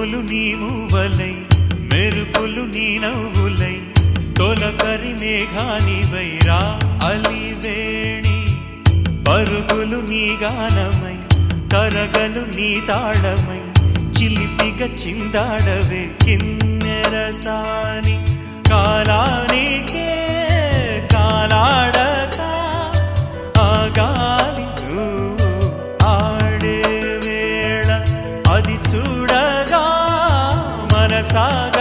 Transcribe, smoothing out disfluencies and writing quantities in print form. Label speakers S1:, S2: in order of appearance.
S1: ఉరుములు నీ మూవలై మెరుపులు నీ నవ్వులై తొలకరి మేఘానివై రా అలివేణి పరుగులు నీ గానమై తరగలు నీ తాళమై చిలిపిగా చిందాడవే కిన్నెరసాని కాలానికే కాలాడక ఆగాలి ఆడే వేళ అది చూడగా మనసాగ